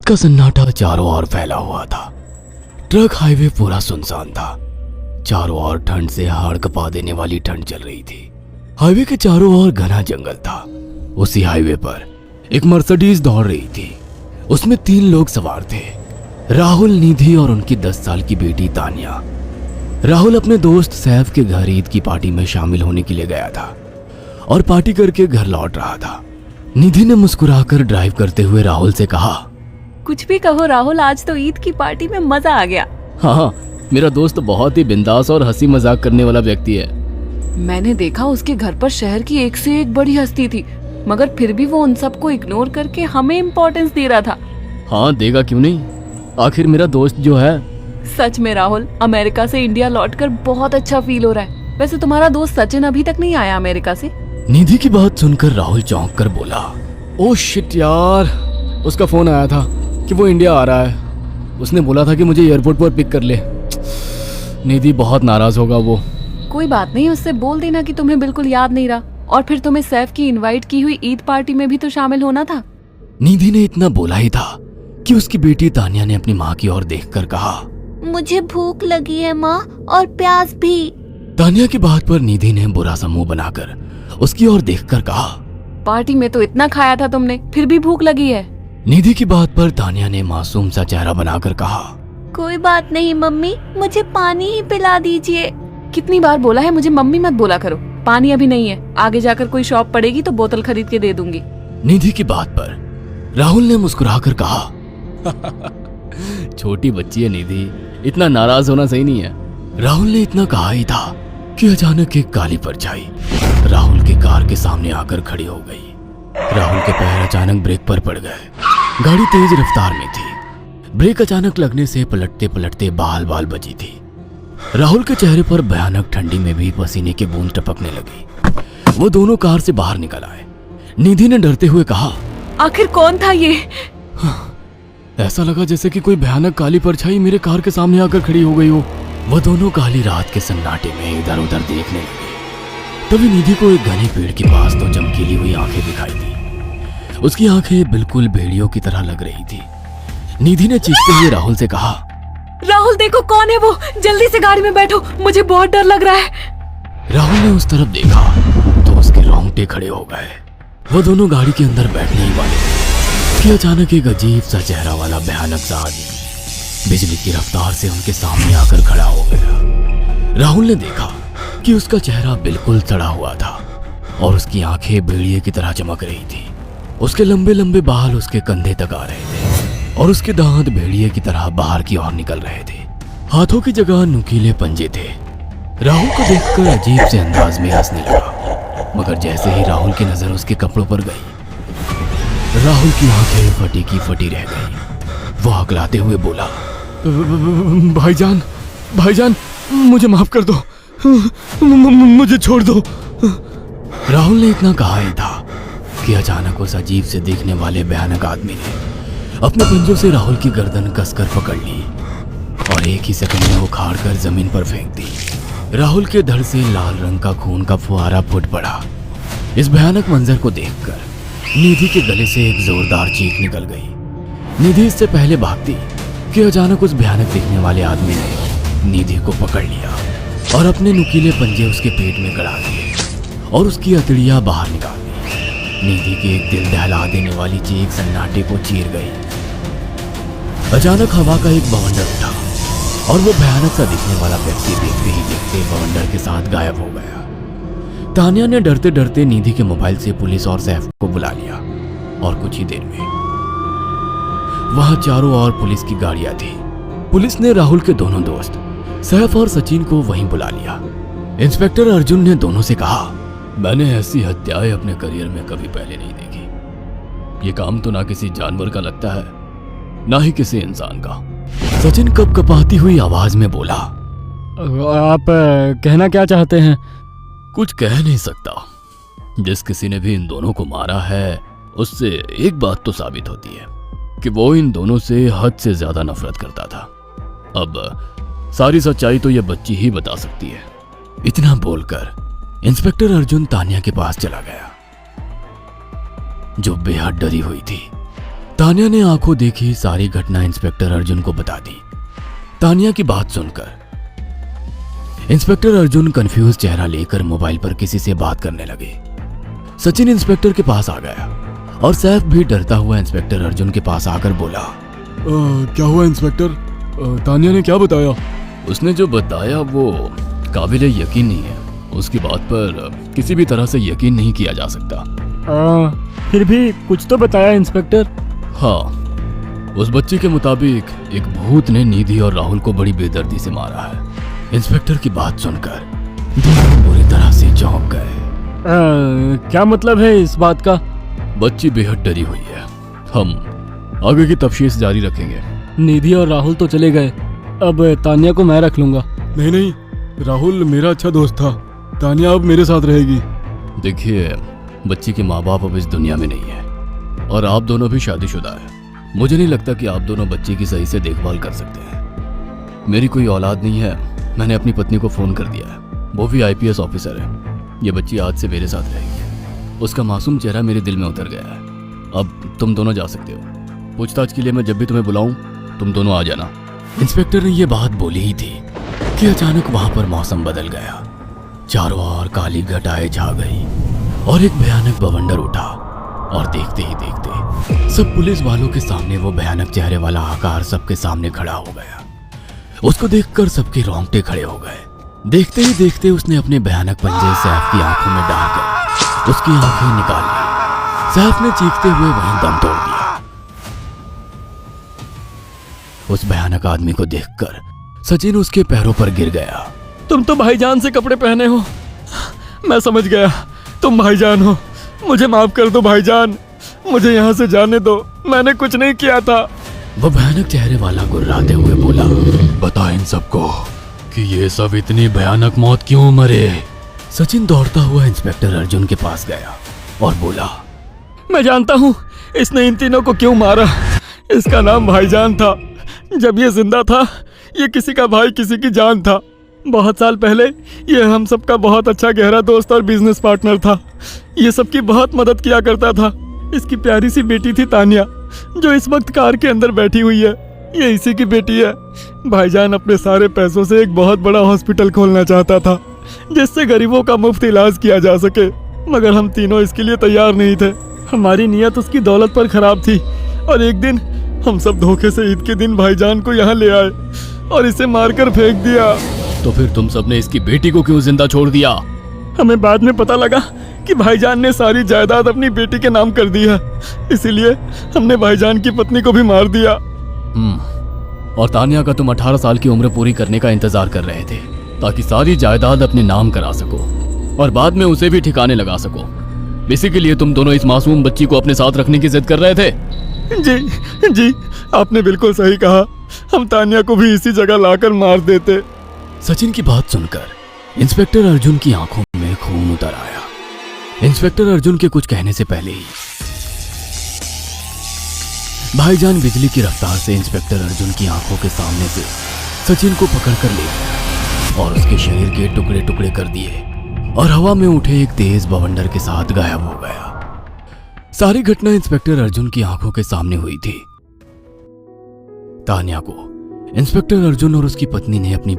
का सन्नाटा चारों ओर फैला हुआ था। ट्रक हाईवे पूरा सुनसान था। चारों ओर ठंड से हाड़ कपा देने वाली ठंड चल रही थी। हाईवे के चारों ओर घना जंगल था। उसी हाईवे पर एक मर्सिडीज दौड़ रही थी। उसमें 3 लोग सवार थे, राहुल, निधि और उनकी 10 साल की बेटी तानिया। राहुल अपने दोस्त सैफ के घर ईद की पार्टी में शामिल होने के लिए गया था और पार्टी करके घर लौट रहा था। निधि ने मुस्कुराकर ड्राइव करते हुए राहुल से कहा, कुछ भी कहो राहुल, आज तो ईद की पार्टी में मजा आ गया। हाँ, मेरा दोस्त बहुत ही बिंदास और हंसी मजाक करने वाला व्यक्ति है। मैंने देखा उसके घर पर शहर की एक से एक बड़ी हस्ती थी, मगर फिर भी वो उन सबको इग्नोर करके हमें इम्पोर्टेंस दे रहा था। हाँ, देगा क्यों नहीं, आखिर मेरा दोस्त जो है। सच में राहुल, अमेरिका से इंडिया लौटकर बहुत अच्छा फील हो रहा है। वैसे तुम्हारा दोस्त सचिन अभी तक नहीं आया अमेरिका से? निधि की बात सुनकर राहुल चौंक कर बोला, ओह शिट यार, उसका फोन आया था कि वो इंडिया आ रहा है। उसने बोला था कि मुझे एयरपोर्ट पर पिक कर ले। निधि बहुत नाराज होगा वो। कोई बात नहीं, उससे बोल देना कि तुम्हें बिल्कुल याद नहीं रहा और फिर तुम्हें सैफ की इनवाइट की हुई ईद पार्टी में भी तो शामिल होना था। निधि ने इतना बोला ही था कि उसकी बेटी तानिया ने अपनी माँ की ओर देखकर कहा, मुझे भूख लगी है माँ, और प्यास भी। तानिया की बात पर निधि ने बुरा सा मुंह बनाकर उसकी ओर देखकर कहा, पार्टी में तो इतना खाया था तुमने, फिर भी भूख लगी है। निधि की बात पर तानिया ने मासूम सा चेहरा बनाकर कहा, कोई बात नहीं मम्मी, मुझे पानी ही पिला दीजिए। कितनी बार बोला है मुझे मम्मी मत बोला करो। पानी अभी नहीं है, आगे जाकर कोई शॉप पड़ेगी तो बोतल खरीद के दे दूंगी। निधि की बात पर राहुल ने मुस्कुराकर कहा, छोटी बच्ची है निधि, इतना नाराज होना सही नहीं है। राहुल ने इतना कहा ही था कि अचानक एक काली परछाई राहुल की कार के सामने आकर खड़ी हो गई। राहुल के पैर अचानक ब्रेक पर पड़ गए। गाड़ी तेज रफ्तार में थी। ब्रेक अचानक लगने से पलटते पलटते बाल बाल बची थी। राहुल के चेहरे पर भयानक ठंडी में भी पसीने की बूंद टपकने लगी। वो दोनों कार से बाहर निकल आए। निधि ने डरते हुए कहा, आखिर कौन था ये? ऐसा लगा जैसे कि कोई भयानक काली परछाई मेरे कार के सामने आकर खड़ी हो गई हो। वह दोनों काली रात के सन्नाटे में इधर उधर देखने लगे। तभी निधि को एक घने पेड़ के पास दो चमकीली हुई आंखें दिखाई दी। उसकी आंखें बिल्कुल भेड़ियों की तरह लग रही थी। निधि ने चीखते हुए राहुल से कहा, राहुल देखो कौन है वो, जल्दी से गाड़ी में बैठो, मुझे बहुत डर लग रहा है। राहुल ने उस तरफ देखा तो उसके रोंगटे खड़े हो गए। वो दोनों गाड़ी के अंदर बैठने ही वाले थे कि अचानक एक अजीब सा चेहरा वाला भयानक सा आदमी बिजली की रफ्तार से उनके सामने आकर खड़ा हो गया। राहुल ने देखा कि उसका चेहरा बिल्कुल सड़ा हुआ था और उसकी आंखें भेड़िए की तरह चमक रही थी। उसके लंबे लंबे बाल उसके कंधे तक आ रहे थे और उसके दांत भेड़िए की तरह बाहर की ओर निकल रहे थे। हाथों की जगह नुकीले पंजे थे। राहुल को देखकर अजीब से अंदाज में हंसने लगा, मगर जैसे ही राहुल की नजर उसके कपड़ों पर गई, राहुल की आंखें फटी की फटी रह गई। वो हकलाते हुए बोला, भाईजान, भाईजान, मुझे माफ कर दो, मुझे छोड़ दो। राहुल ने इतना कहा ही था कि अचानक उस अजीब से देखने वाले भयानक आदमी ने अपने पंजों से राहुल की गर्दन कसकर पकड़ ली और एक ही सेकंड में उखाड़ कर जमीन पर फेंक दी। राहुल के धड़ से लाल रंग का खून का फुहारा फूट पड़ा। इस भयानक मंजर को देखकर निधि के गले से एक जोरदार चीख निकल गई। निधि इससे पहले भागती कि अचानक उस भयानक दिखने वाले आदमी ने निधि को पकड़ लिया और अपने नुकीले पंजे उसके पेट में गड़ा दिए और उसकी अतड़ियां बाहर निकाल दी। निधि की एक दिल दहला देने वाली चीख सन्नाटे को चीर गई। अचानक हवा का एक बवंडर उठा और वो भयानक सा दिखने वाला व्यक्ति देखते ही देखते बवंडर के साथ गायब हो गया। तानिया ने डरते डरते निधि के मोबाइल से पुलिस और सैफ को बुला लिया और कुछ ही देर में वहां चारों ओर पुलिस की गाड़ियां थी। पुलिस ने राहुल के दोनों दोस्त सैफ और सचिन को वहीं बुला लिया। इंस्पेक्टर अर्जुन ने दोनों से कहा, मैंने ऐसी हत्याएं अपने करियर में कभी पहले नहीं देखी। ये काम तो ना किसी जानवर का लगता है, ना ही किसी इंसान का। सचिन कपकपाती हुई आवाज में बोला, आप कहना क्या चाहते हैं? कुछ कह नहीं सकता। जिस किसी ने भी इन दोनों को मारा है उससे एक बात तो साबित होती है कि वो इन दोनों से हद से ज्यादा नफरत करता था। अब सारी सच्चाई तो यह बच्ची ही बता सकती है। इतना बोलकर इंस्पेक्टर अर्जुन तानिया के पास चला गया, जो बेहद डरी हुई थी। तानिया ने आंखों देखी सारी घटना इंस्पेक्टर अर्जुन को बता दी। तानिया की बात सुनकर इंस्पेक्टर अर्जुन कंफ्यूज चेहरा लेकर मोबाइल पर किसी से बात करने लगे। सचिन इंस्पेक्टर के पास आ गया और सैफ भी डरता हुआ इंस्पेक्टर अर्जुन के पास आकर बोला, क्या हुआ इंस्पेक्टर? तानिया ने क्या बताया? उसने जो बताया वो काबिल यकीन नहीं है। उसकी बात पर किसी भी तरह से यकीन नहीं किया जा सकता। फिर भी कुछ तो बताया इंस्पेक्टर। हाँ, उस बच्चे के मुताबिक एक भूत ने निधि और राहुल को बड़ी बेदर्दी से मारा है। इंस्पेक्टर की बात सुनकर दोनों बुरी तरह से चौंक गए। क्या मतलब है इस बात का? बच्ची बेहद डरी हुई है। हम आगे की तफ्तीश जारी रखेंगे। निधि और राहुल तो चले गए, अब तानिया को मैं रख लूंगा। नहीं, राहुल मेरा अच्छा दोस्त था। तानिया अब मेरे साथ रहेगी। देखिए, बच्ची के माँ बाप अब इस दुनिया में नहीं है और आप दोनों भी शादीशुदा है। मुझे नहीं लगता कि आप दोनों बच्ची की सही से देखभाल कर सकते हैं। मेरी कोई औलाद नहीं है। मैंने अपनी पत्नी को फोन कर दिया है, वो भी IPS ऑफिसर है। ये बच्ची आज से मेरे साथ रहेगी। उसका मासूम चेहरा मेरे दिल में उतर गया है। अब तुम दोनों जा सकते हो। पूछताछ के लिए मैं जब भी तुम्हें बुलाऊं तुम दोनों आ जाना। इंस्पेक्टर ने ये बात बोली ही थी कि अचानक वहां पर मौसम बदल गया। चारों ओर काली घटाएं छा गई और एक भयानक बवंडर उठा और देखते ही देखते सब पुलिस वालों के सामने वो भयानक चेहरे वाला आकार सबके सामने खड़ा हो गया। उसको देखकर सबके रोंगटे खड़े हो गए। देखते ही देखते उसने अपने भयानक पंजे सैफ की आंखों में डालकर उसकी आंखें निकाल ली। सैफ ने चीखते हुए वहीं दम तोड़ दिया। उस भयानक आदमी को देखकर सचिन उसके पैरों पर गिर गया। तुम तो भाईजान से कपड़े पहने हो। मैं समझ गया, तुम भाईजान हो। मुझे माफ कर दो भाईजान, मुझे यहाँ से जाने दो। मैंने कुछ नहीं किया था। वो भयानक चेहरे वाला गुर्राते हुए बोला, बता इन सबको कि ये सब इतनी भयानक मौत क्यों मरे। सचिन दौड़ता हुआ इंस्पेक्टर अर्जुन के पास गया और बोला, मैं जानता हूँ इसने इन तीनों को क्यों मारा। इसका नाम भाईजान था। जब ये जिंदा था ये किसी का भाई किसी की जान था। बहुत साल पहले ये हम सबका बहुत अच्छा गहरा दोस्त और बिजनेस पार्टनर था। ये सबकी बहुत मदद किया करता था। इसकी प्यारी सी बेटी थी तानिया, जो इस वक्त कार के अंदर बैठी हुई है। ये इसी की बेटी है। भाईजान अपने सारे पैसों से एक बहुत बड़ा हॉस्पिटल खोलना चाहता था जिससे गरीबों का मुफ्त इलाज किया जा सके, मगर हम तीनों इसके लिए तैयार नहीं थे। हमारी नीयत उसकी दौलत पर खराब थी और एक दिन हम सब धोखे से ईद के दिन भाईजान को यहाँ ले आए और इसे मारकर फेंक दिया। तो फिर तुम सबने इसकी बेटी को क्यों जिंदा छोड़ दिया? हमें बाद में पता लगा कि भाईजान ने सारी जायदाद अपनी बेटी के नाम कर दी है, इसीलिए हमने भाईजान की पत्नी को भी मार दिया। और तानिया का तुम 18 साल की उम्र पूरी करने का इंतजार कर रहे थे ताकि सारी जायदाद अपने नाम करा सको और बाद में उसे भी ठिकाने लगा सको। इसी के लिए तुम दोनों इस मासूम बच्ची को अपने साथ रखने की जिद कर रहे थे। जी, आपने बिल्कुल सही कहा। हम तानिया को भी इसी जगह लाकर मार देते। सचिन की बात सुनकर इंस्पेक्टर अर्जुन की आंखों में खून उतर आया। इंस्पेक्टर अर्जुन के कुछ कहने से पहले ही भाईजान बिजली की रफ्तार से इंस्पेक्टर अर्जुन की आंखों के सामने से सचिन को पकड़कर ले गया और उसके शरीर के टुकड़े टुकड़े कर दिए और हवा में उठे एक तेज बवंडर के साथ गायब हो गया। सारी घटना इंस्पेक्टर अर्जुन की आंखों के सामने हुई थी। तानिया को इंस्पेक्टर अर्जुन और उसकी पत्नी ने अपनी